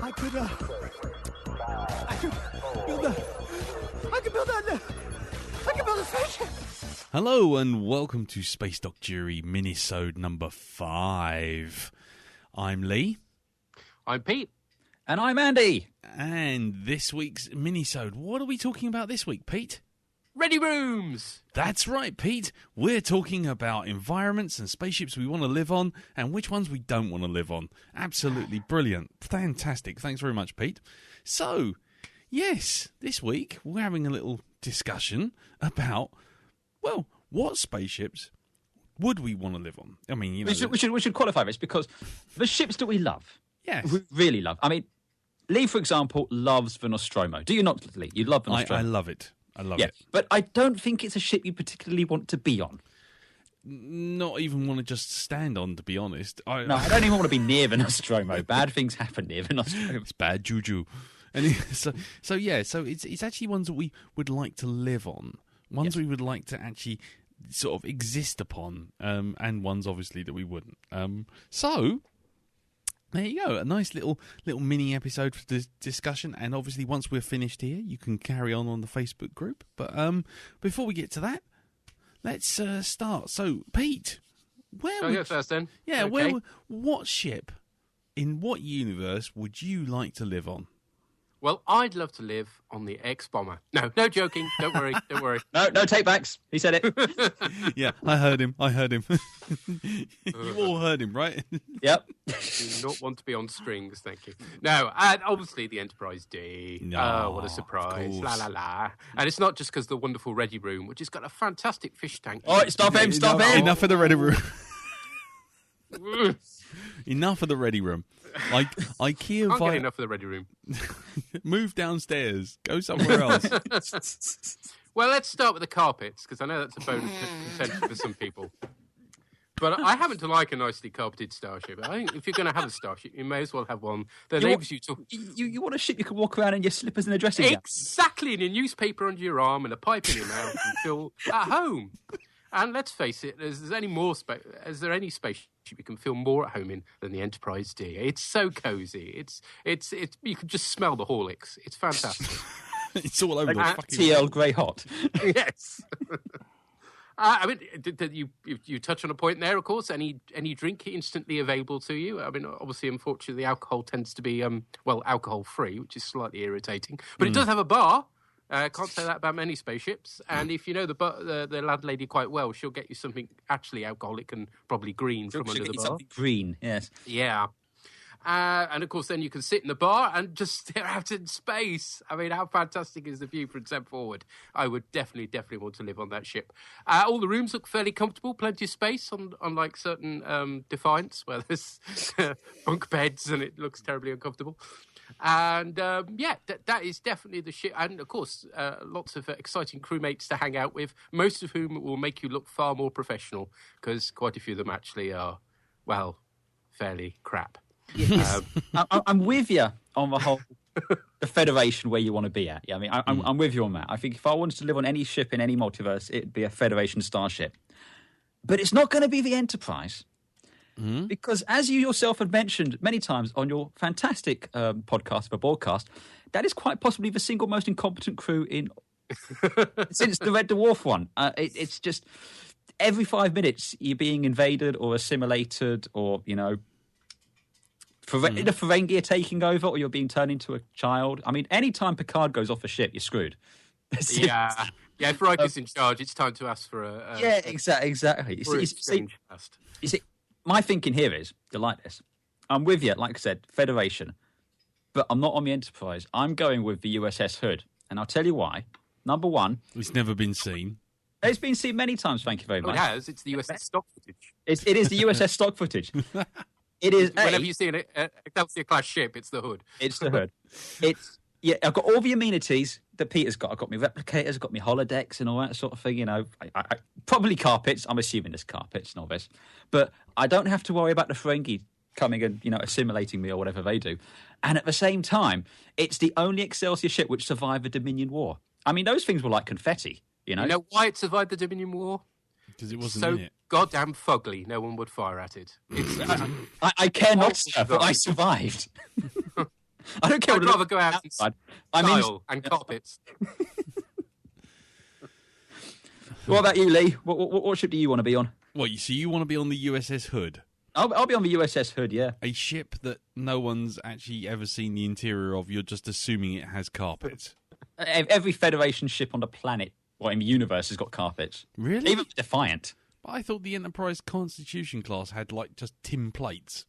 I could build a spaceship. Hello and welcome to Space Doc Jury Minisode number 5. I'm Lee. I'm Pete. And I'm Andy. And this week's Minisode, what are we talking about this week, Pete? Ready rooms! That's right, Pete. We're talking about environments and spaceships we want to live on and which ones we don't want to live on. Absolutely brilliant. Fantastic. Thanks very much, Pete. So, yes, this week we're having a little discussion about, well, what spaceships would we want to live on? I mean, you know... We should qualify this because the ships that we love, yes, we really love. I mean, Lee, for example, loves the Nostromo. Do you not, Lee? You love the Nostromo. I love it. I love it. But I don't think it's a ship you particularly want to be on. Not even want to just stand on, to be honest. No, I don't even want to be near the Nostromo. Bad things happen near the Nostromo. It's bad juju. And so it's actually ones that we would like to live on. Ones we would like to actually sort of exist upon, and ones obviously that we wouldn't. So there you go, a nice little mini episode for this discussion. And obviously, once we're finished here, you can carry on the Facebook group. But before we get to that, let's start. So, Pete, where? I'll go first then. Yeah, okay. What ship in what universe would you like to live on? Well, I'd love to live on the X-Bomber. No joking. Don't worry. No take-backs. He said it. Yeah, I heard him. You all heard him, right? Yep. Do not want to be on strings, thank you. No, and obviously the Enterprise D. No, oh, what a surprise. of La course. la la. And it's not just because the wonderful Ready Room, which has got a fantastic fish tank. All right, stop him. Enough of the ready room. Enough of the ready room. Like IKEA Can't get enough of the Ready Room. Move downstairs. Go somewhere else. Well, let's start with the carpets, because I know that's a bone of contention for some people. But I happen to like a nicely carpeted starship. I think if you're going to have a starship, you may as well have one that enables you to... You want a ship you can walk around in your slippers and a dressing gown? Exactly, and a newspaper under your arm and a pipe in your mouth and feel at home. And let's face it, is there any spaceship you can feel more at home in than the Enterprise D? It's so cosy. It's you can just smell the Horlicks. It's fantastic. It's all over the fucking... TL Grey Hot. Yes. I mean, did you touch on a point there, of course. Any drink instantly available to you? I mean, obviously, unfortunately, the alcohol tends to be, alcohol-free, which is slightly irritating. But it does have a bar. Can't say that about many spaceships. And if you know the landlady quite well, she'll get you something actually alcoholic and probably green from under the bar. Something green, yes. Yeah. And, of course, then you can sit in the bar and just stare out in space. I mean, how fantastic is the view from 10 forward? I would definitely want to live on that ship. All the rooms look fairly comfortable, plenty of space, unlike certain Defiance, where there's bunk beds and it looks terribly uncomfortable. And, that is definitely the ship. And, of course, lots of exciting crewmates to hang out with, most of whom will make you look far more professional, because quite a few of them actually are, well, fairly crap. Yes. I'm with you on the whole the Federation where you want to be at. Yeah, I mean, I'm with you on that. I think if I wanted to live on any ship in any multiverse, it'd be a Federation starship. But it's not going to be the Enterprise. Mm-hmm. Because as you yourself had mentioned many times on your fantastic podcast, the broadcast, that is quite possibly the single most incompetent crew since the Red Dwarf one. It's just every 5 minutes you're being invaded or assimilated or, either Ferengi are taking over or you're being turned into a child. I mean, any time Picard goes off a ship, you're screwed. Yeah, if Riker's in charge, it's time to ask for a... yeah, exactly. You see, my thinking here is, you're like this. I'm with you, like I said, Federation. But I'm not on the Enterprise. I'm going with the USS Hood. And I'll tell you why. Number one... It's never been seen. It's been seen many times, thank you very much. It has. It's the USS stock footage. It is the USS stock footage. It is. Whenever you see an Excelsior-class ship, it's the Hood. It's the Hood. I've got all the amenities that Peter's got. I've got my replicators, I've got my holodecks and all that sort of thing, I probably carpets. I'm assuming there's carpets and all this. But I don't have to worry about the Ferengi coming and, assimilating me or whatever they do. And at the same time, it's the only Excelsior ship which survived the Dominion War. I mean, those things were like confetti, You know why it survived the Dominion War? Because it wasn't in it. goddamn fugly. No one would fire at it. It's, I care not, sir, but I survived. I don't care. I'd rather go out and tile and carpets. What about you, Lee? What ship do you want to be on? Well, so you want to be on the USS Hood? I'll be on the USS Hood, yeah. A ship that no one's actually ever seen the interior of. You're just assuming it has carpets. Every Federation ship on the planet, in the universe, has got carpets. Really? Even Defiant. But I thought the Enterprise Constitution class had just tin plates.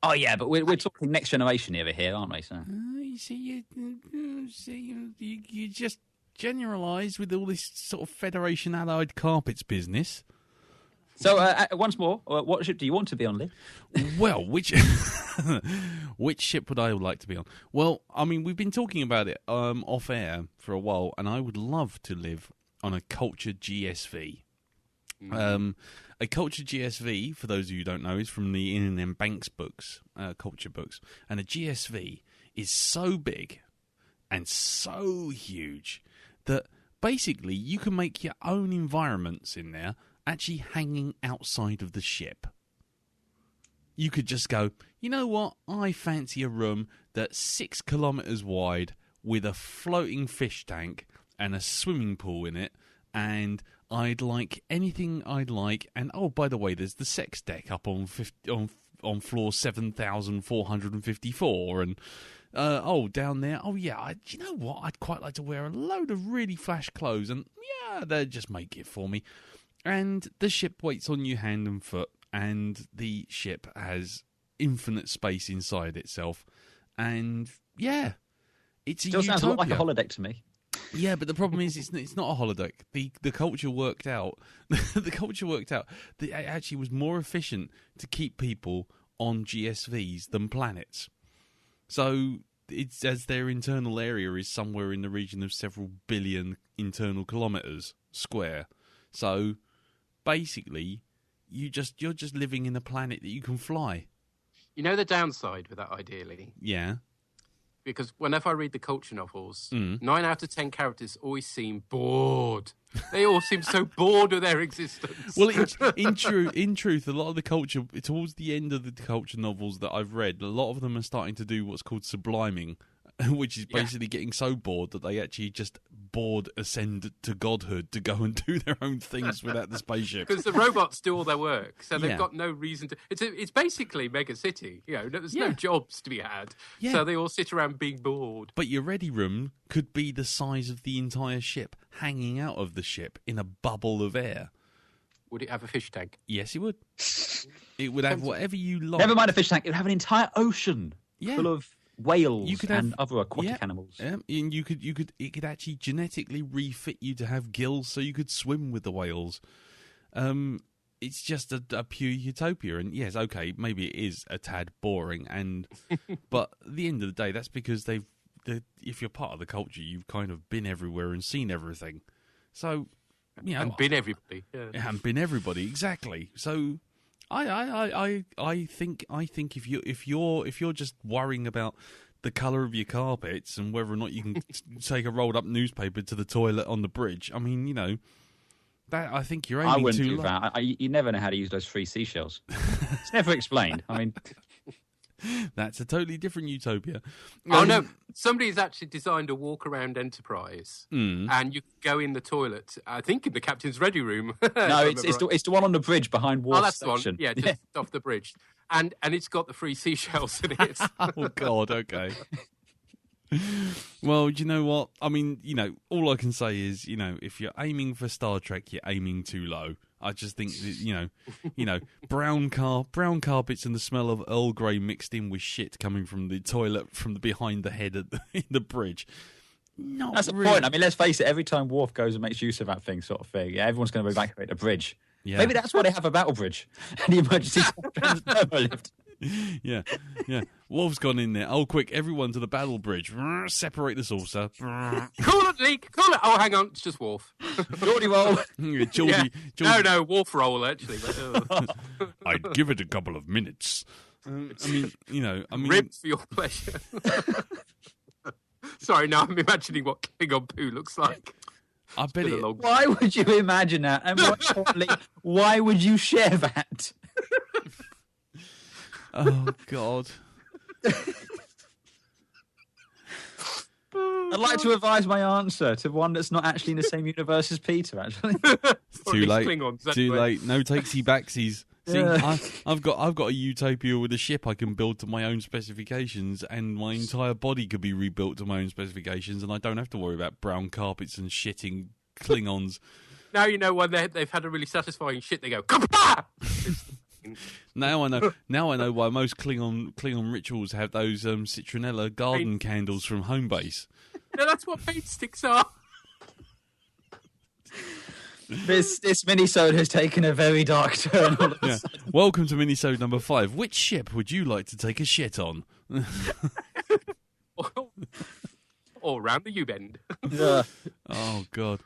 Oh yeah, but we're talking next generation era here, aren't we? So. You see, you just generalise with all this sort of Federation Allied carpets business. So once more, what ship do you want to be on, Lee? Well, which ship would I like to be on? Well, I mean, we've been talking about it off air for a while, and I would love to live on a cultured GSV. A cultured GSV, for those of you who don't know, is from the Ian and Banks books, culture books, and a GSV is so big and so huge that basically you can make your own environments in there, actually hanging outside of the ship. You could just go, you know what, I fancy a room that's 6 kilometres wide with a floating fish tank and a swimming pool in it, and I'd like anything I'd like. And oh, by the way, there's the sex deck up on floor 7,454, and down there, you know what, I'd quite like to wear a load of really flash clothes, and yeah, they'd just make it for me. And the ship waits on you hand and foot, and the ship has infinite space inside itself. And yeah, it's a Still utopia. sounds a lot like a holodeck to me. Yeah, but the problem is it's not a holodeck. The culture worked out. The culture worked out that it actually was more efficient to keep people on GSVs than planets. So it's as their internal area is somewhere in the region of several billion internal kilometres square. So basically, you're just living in a planet that you can fly. You know the downside with that, ideally? Yeah. Because whenever I read the culture novels, 9 out of 10 characters always seem bored. They all seem so bored with their existence. Well, in truth, a lot of the culture, towards the end of the culture novels that I've read, a lot of them are starting to do what's called subliming, which is basically getting so bored that they actually just ascend to godhood to go and do their own things without the spaceship. Because the robots do all their work, so they've got no reason to. It's basically Mega City. There's no jobs to be had, so they all sit around being bored. But your ready room could be the size of the entire ship, hanging out of the ship in a bubble of air. Would it have a fish tank? Yes, it would. It would have whatever you like. Never mind a fish tank; it would have an entire ocean full of whales and other aquatic animals. Yeah, and it could actually genetically refit you to have gills so you could swim with the whales. It's just a pure utopia, and yes, okay, maybe it is a tad boring, but at the end of the day, that's because if you're part of the culture, you've kind of been everywhere and seen everything. So, and been everybody, and been everybody, exactly. So. I think if you're just worrying about the colour of your carpets and whether or not you can take a rolled up newspaper to the toilet on the bridge, I mean, that I think you're aiming I wouldn't too do low. that. You never know how to use those free seashells. It's never explained. I mean, that's a totally different utopia. Oh no! Somebody's actually designed a walk-around Enterprise, and you go in the toilet. I think in the captain's ready room. No, it's the one on the bridge behind Worf. Oh, that's Station. the one. Yeah, just off the bridge, and it's got the free seashells in it. Oh God! Okay. Well, you know what? I mean, all I can say is, if you're aiming for Star Trek, you're aiming too low. I just think that, brown carpets and the smell of Earl Grey mixed in with shit coming from the toilet from behind the head in the bridge. That's the point. I mean, let's face it. Every time Worf goes and makes use of that thing, sort of thing, everyone's going to evacuate the bridge. Yeah. Maybe that's why they have a battle bridge and the emergency turbo lift. Yeah. Wolf's gone in there. Oh, quick, everyone to the battle bridge. Separate the saucer. Cool it, Leak. Cool it. Oh, hang on. It's just Worf. Geordie roll. Geordie. No, Worf roll, actually. But, I'd give it a couple of minutes. I mean... Ribs for your pleasure. Sorry, now I'm imagining what Klingon poo looks like. I bet been a it. long- Why would you imagine that? And more importantly, why would you share that? Oh God. I'd like to revise my answer to one that's not actually in the same universe as Peter, actually. Or at Too least late. Klingons, Too anyway. late. No takesy backsies. See, Yeah. I've got a utopia with a ship I can build to my own specifications, and my entire body could be rebuilt to my own specifications, and I don't have to worry about brown carpets and shitting Klingons. Now you know why they've had a really satisfying shit. They go, Kappa! Now I know. Now I know why most Klingon rituals have those citronella garden candles from home base. No, that's what paint sticks are. This Minisode has taken a very dark turn. All of a Yeah. sudden. Welcome to Minisode number 5. Which ship would you like to take a shit on? Or round the U-bend. Yeah. Oh God.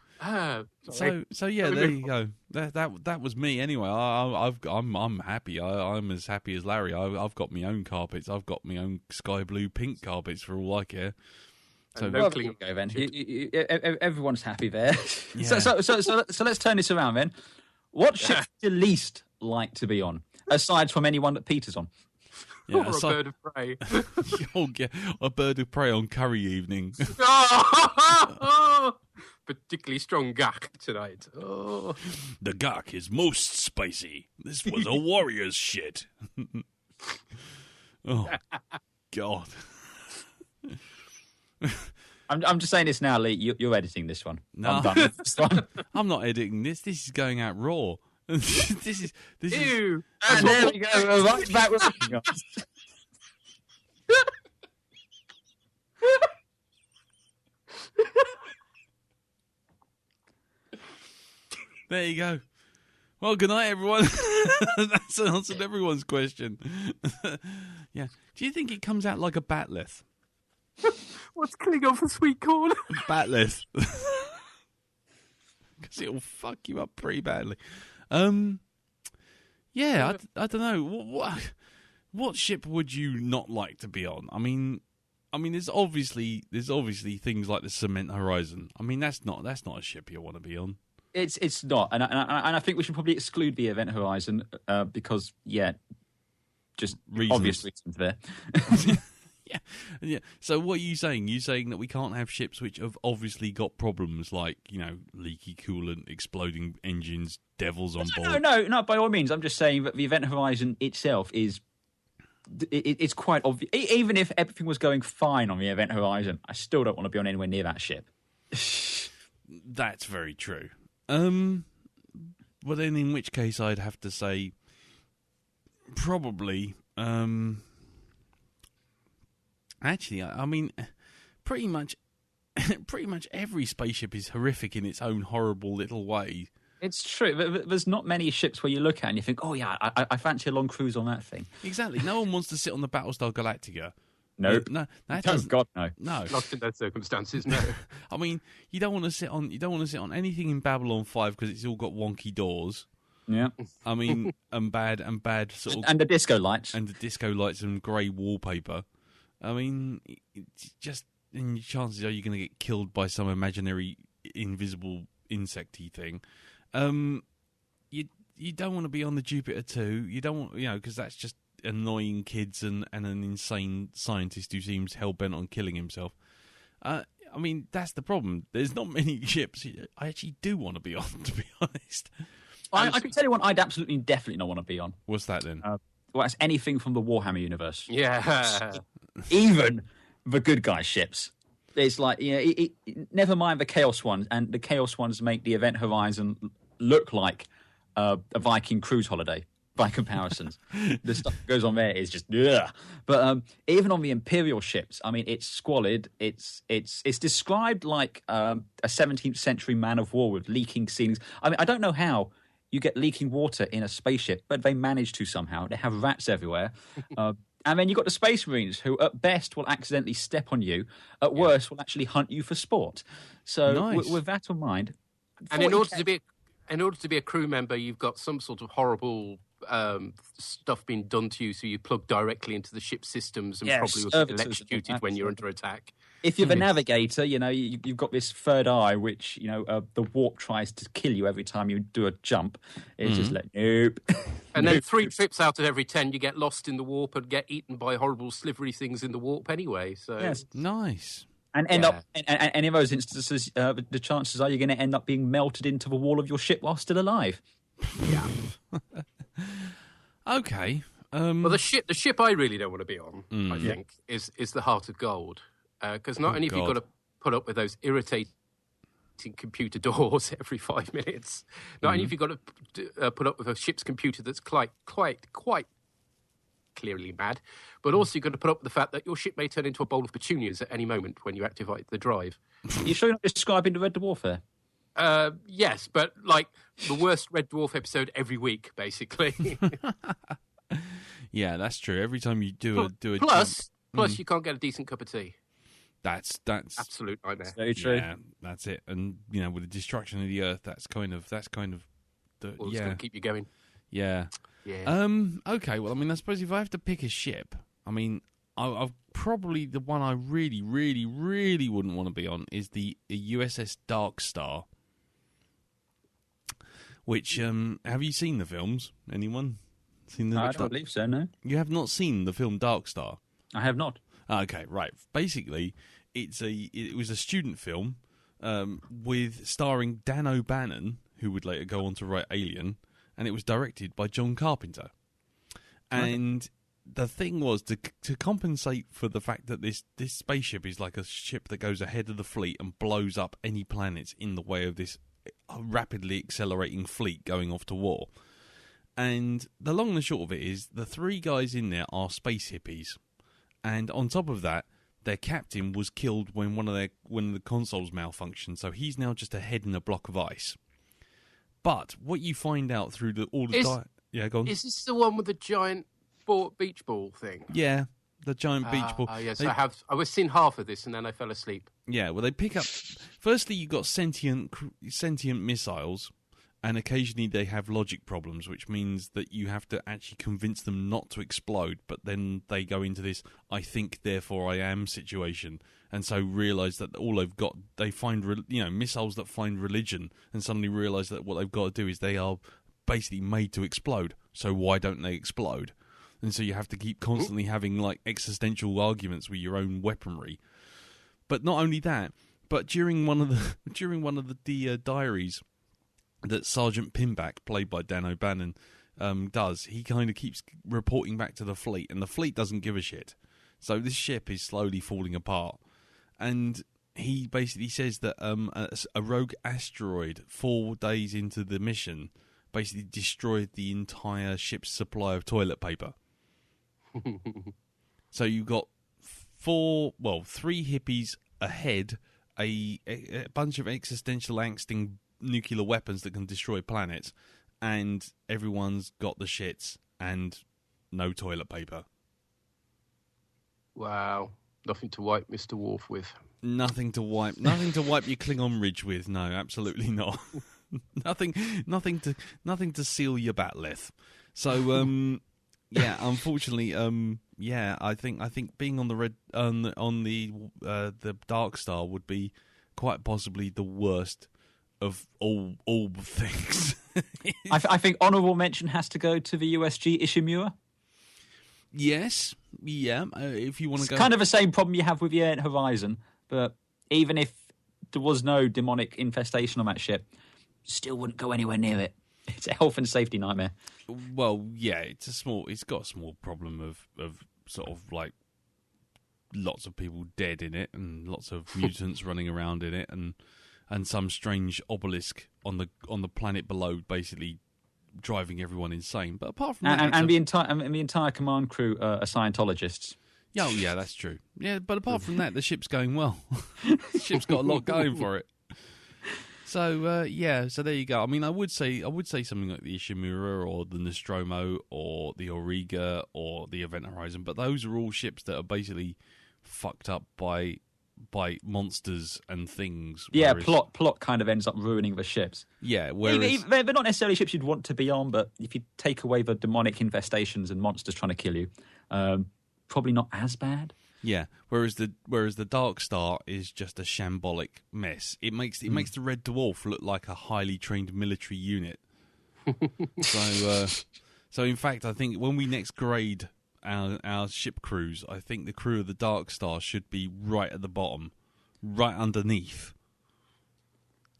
Sorry. So yeah, there you go. That was me anyway. I'm happy. I'm as happy as Larry. I've got my own carpets. I've got my own sky blue pink carpets for all I care. So And no Well, Klingon. there you go, then. Everyone's happy there. Yeah. So let's turn this around then. What ship would you least like to be on, aside from anyone that Peter's on? yeah, Or a bird of prey. oh, yeah, a bird of prey on curry evening. Particularly strong gak tonight. Oh. The gak is most spicy. This was a warrior's shit. Oh God. I'm just saying this now, Lee. You're editing this one. No. I'm done with this one. I'm not editing this. This is going out raw. this is Ew. And there we go. We're right back with There you go. Well, good night, everyone. That's answered everyone's question. Yeah. Do you think it comes out like a Batleth? What's Klingon for sweet corn? Batleth. Because it'll fuck you up pretty badly. Yeah, I don't know. What ship would you not like to be on? I mean, there's obviously things like the Cement Horizon. I mean, that's not a ship you want to be on. It's not, and I think we should probably exclude the Event Horizon because just Reasons. obvious reasons there. Yeah. So what are you saying? You saying that we can't have ships which have obviously got problems like, leaky coolant, exploding engines, devils on board? No. By all means, I'm just saying that the Event Horizon itself is. It's quite obvious. Even if everything was going fine on the Event Horizon, I still don't want to be on anywhere near that ship. That's very true. Well, then in which case I'd have to say probably. Actually, I mean, pretty much every spaceship is horrific in its own horrible little way. It's true. There's not many ships where you look at and you think, oh yeah, I fancy a long cruise on that thing. Exactly. No one wants to sit on the Battlestar Galactica. Nope. No, that Oh doesn't. God, no. No. Not in those circumstances, no. I mean, you don't want to sit on anything in Babylon 5 because it's all got wonky doors. Yeah. I mean, and bad sort of, And the disco lights. and the disco lights and grey wallpaper. I mean, it's just, and your chances are you're going to get killed by some imaginary invisible insecty thing. You don't want to be on the Jupiter 2. You don't want, because that's just annoying kids and an insane scientist who seems hell-bent on killing himself. I mean, that's the problem. There's not many ships I actually do want to be on, to be honest. I can tell you one I'd absolutely definitely not want to be on. What's that then? Well, that's anything from the Warhammer universe. Yeah. Even the good guy ships. It's like, never mind the Chaos ones, and the Chaos ones make the Event Horizon look like a Viking cruise holiday by comparisons. The stuff that goes on there is just, ugh. But even on the Imperial ships, I mean, it's squalid. It's described like a 17th century man of war with leaking ceilings. I mean, I don't know how you get leaking water in a spaceship, but they manage to somehow. They have rats everywhere. And then you've got the Space Marines, who at best will accidentally step on you, at worst will actually hunt you for sport. So Nice. with that in mind, And in order to be a crew member, you've got some sort of horrible stuff being done to you, so you plug directly into the ship's systems and Yes, probably will get services, electrocuted when you're under attack. If you're the navigator, you've got this third eye, which the warp tries to kill you every time you do a jump. It's just like nope. And then 3 trips out of every 10, you get lost in the warp and get eaten by horrible slivery things in the warp anyway. So Yes. Nice. And end up, and in those instances, the chances are you're going to end up being melted into the wall of your ship while still alive. yeah. Okay. Well, the ship I really don't want to be on, I think, is the Heart of Gold, because not only have you got to put up with those irritating computer doors every 5 minutes, not only have you got to put up with a ship's computer that's quite clearly mad, but also you've got to put up with the fact that your ship may turn into a bowl of petunias at any moment when you activate the drive. You sure you're not describing the Red Dwarf there? Yes, but like the worst Red Dwarf episode every week, basically. Yeah, that's true. Every time you do a plus you can't get a decent cup of tea. That's Absolute nightmare. Very true. Yeah, that's it. And with the destruction of the Earth, that's kind of It's going to keep you going. Yeah. Yeah. Okay. Well, I mean, I suppose if I have to pick a ship, I mean, I've probably the one I really, really, really wouldn't want to be on is the USS Dark Star. Which have you seen the films? Anyone seen the? No, I don't believe so. No, You have not seen the film Dark Star. I have not. Okay, right. Basically, it was a student film with starring Dan O'Bannon, who would later go on to write Alien, and it was directed by John Carpenter. And the thing was to compensate for the fact that this spaceship is like a ship that goes ahead of the fleet and blows up any planets in the way of this rapidly accelerating fleet going off to war. And the long and the short of it is the 3 guys in there are space hippies. And on top of that, their captain was killed when one of the consoles malfunctioned, so he's now just a head in a block of ice. But what you find out through yeah, go on. Is this the one with the giant beach ball thing? Yeah, the giant beach ball. Yes, I was seeing half of this and then I fell asleep. Yeah, well, they pick up. Firstly, you got sentient missiles, and occasionally they have logic problems, which means that you have to actually convince them not to explode. But then they go into this "I think, therefore I am" situation, and so realise that all they've got, they find missiles that find religion, and suddenly realise that what they've got to do is they are basically made to explode. So why don't they explode? And so you have to keep constantly having like existential arguments with your own weaponry. But not only that, but during one of the diaries that Sergeant Pinback, played by Dan O'Bannon, does, he kind of keeps reporting back to the fleet, and the fleet doesn't give a shit. So this ship is slowly falling apart, and he basically says that a rogue asteroid 4 days into the mission basically destroyed the entire ship's supply of toilet paper. So you've got 3 hippies ahead, a bunch of existential angsting nuclear weapons that can destroy planets, and everyone's got the shits and no toilet paper. Wow. Nothing to wipe Mr. Worf with. Nothing to wipe your Klingon ridge with. No, absolutely not. nothing to seal your Batleth. So yeah, unfortunately, I think being on the Dark Star would be quite possibly the worst of all things. I think honourable mention has to go to the USG Ishimura. Yes, yeah. If you want to go, kind of the same problem you have with the Event Horizon, but even if there was no demonic infestation on that ship, still wouldn't go anywhere near it. It's a health and safety nightmare. Well, yeah, it's got a small problem of sort of like lots of people dead in it, and lots of mutants running around in it, and some strange obelisk on the planet below, basically driving everyone insane. But apart from that, and the entire command crew are Scientologists. Oh yeah, that's true. Yeah, but apart from that, the ship's going well. The ship's got a lot going for it. So so there you go. I mean, I would say something like the Ishimura or the Nostromo or the Auriga or the Event Horizon, but those are all ships that are basically fucked up by by monsters and things. Yeah, whereas, plot kind of ends up ruining the ships. Yeah, whereas They're not necessarily ships you'd want to be on, but if you take away the demonic infestations and monsters trying to kill you, probably not as bad. yeah, whereas the Dark Star is just a shambolic mess. It makes the Red Dwarf look like a highly trained military unit. So in fact, I think when we next grade our ship crews, I think the crew of the Dark Star should be right at the bottom, right underneath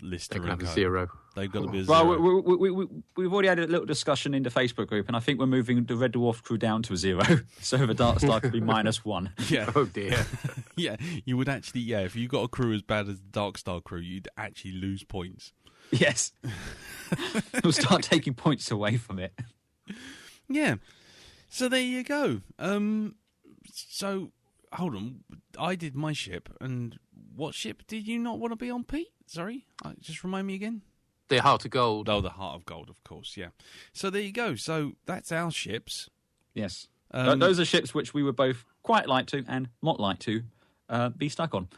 Lister They can and have a Co. 0. They've got to be a Well, 0. we've already had a little discussion in the Facebook group, and I think we're moving the Red Dwarf crew down to a 0, so the Dark Star could be -1. Yeah, Oh dear. yeah. You would actually, if you got a crew as bad as the Dark Star crew, you'd actually lose points. Yes. We'll start taking points away from it. Yeah. So there you go. So hold on, I did my ship, and what ship did you not want to be on, Pete? Sorry, just remind me again. The Heart of Gold. Oh, the Heart of Gold, of course. Yeah. So there you go. So that's our ships. Yes. Those are ships which we would both quite like to and not like to be stuck on.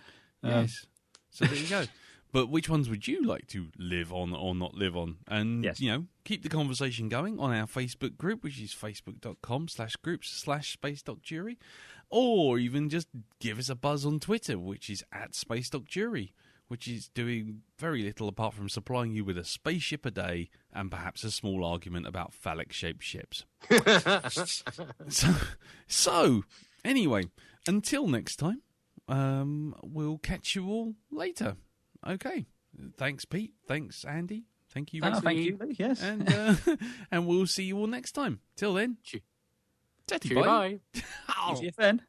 Yes. So there you go. But which ones would you like to live on or not live on? And, Yes. keep the conversation going on our Facebook group, which is facebook.com/groups/space.jury. Or even just give us a buzz on Twitter, which is @space.jury, which is doing very little apart from supplying you with a spaceship a day and perhaps a small argument about phallic-shaped ships. So, anyway, until next time, we'll catch you all later. Okay. Thanks, Pete. Thanks, Andy. Thank you. Thank you. Yes. And we'll see you all next time. Till then. Tatty Bye. See you then.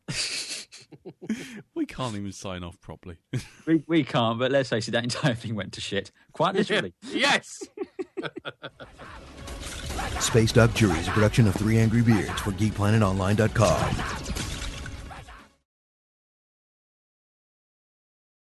We can't even sign off properly. We can't, but let's face it, that entire thing went to shit. Quite literally. Yes. Space Doc Jury is a production of 3 Angry Beards for GeekPlanetOnline.com.